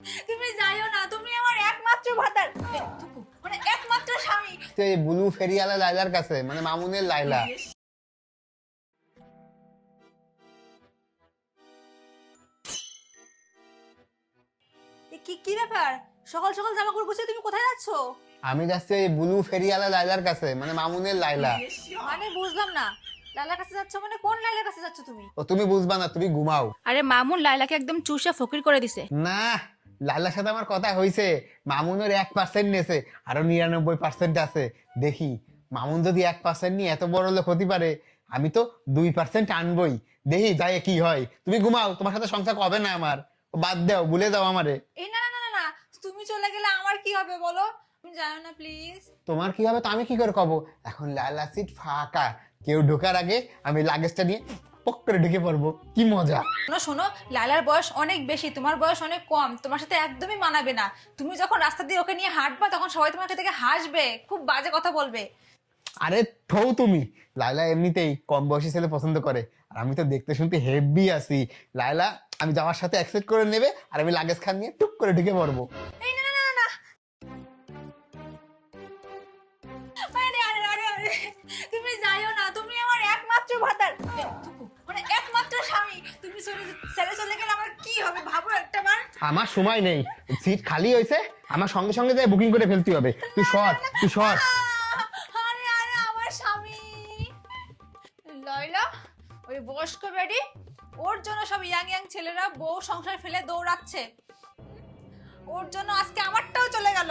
তুমি যাইও না, তুমি আমার একমাত্র ভাতার, মানে একমাত্র স্বামী। তো এই ব্লু ফেরিওয়ালা লাইলার কাছে, মানে মামুনের লাইলা। কি কি ব্যাপার, সকাল সকাল জামা কাপড় গুছিয়ে তুমি কোথায় যাচ্ছো? আমি যাচ্ছি এই ব্লু ফেরিওয়ালা লাইলার কাছে, মানে মামুনের লাইলা। মানে বুঝলাম না, লালার কাছে যাচ্ছ মানে কোন লালার কাছে যাচ্ছ তুমি? ও তুমি বুঝবা না, তুমি ঘুমাও। আরে মামুন লাইলাকে একদম চুষে ফকির করে দিছে। না, লাইলার সাথে আমার কথা হয়েছে। মামুনের 1% নেছে, আরো 99% আছে। দেখি মামুন যদি 1% নিয়ে এত বড় লোক হতে পারে, আমি তো 2% আনবই। দেখি যাই কি হয়। তুমি ঘুমাও, তোমার সাথে সংসার হবে না আমার। বাদ দাও, ভুলে যাও আমারে। এই না না না না না, তুমি চলে গেলে আমার কি হবে বলো? তুমি জানো না প্লিজ। তোমার কি হবে তো আমি কি করে কব? এখন লালা সিট ফাঁকা, কেউ ঢোকার আগে আমি লাগেজটা নিয়ে পক করে ঢুকে পড়বো। কি মজা! শোনো শোনো, লালার বয়স অনেক বেশি, তোমার বয়স অনেক কম, তোমার সাথে একদমই মানাবে না। তুমি যখন রাস্তা দিয়ে ওকে নিয়ে হাঁটবা তখন সবাই তোমার থেকে হাসবে, খুব বাজে কথা বলবে। আরে থৌ তুমি। লাইলা এমনিতেই কম বয়সী ছেলে পছন্দ করে, আর আমি তো দেখতে শুনতে হেভি আছি। লাইলা আমি যাওয়ার সাথে অ্যাকসেপ্ট করে নেবে, আর আমি লাগেজ খান নিয়ে টুক করে ঢুকে পড়বো। এই না না না না না। আরে আরে আরে আরে, তুমি যাইও না, তুমি আমার একমাত্র ভাতার, মানে একমাত্র স্বামী। তুমি ছেড়ে চলে গেলে আমার কি হবে ভাবো একটা বার। আমার সময় নেই, সিট খালি হয়েছে, আমার সঙ্গে সঙ্গে যাই বুকিং করে ফেলতে হবে। তুই সর, তুই সর। আরে আরে আমার স্বামী লয়লা, ওই বয়স্ক বেডি, ওর জন্য সব ইয়াং ইয়াং ছেলেরা বউ সংসার ফেলে দৌড়াচ্ছে, ওর জন্য আজকে আমারটাও চলে গেল।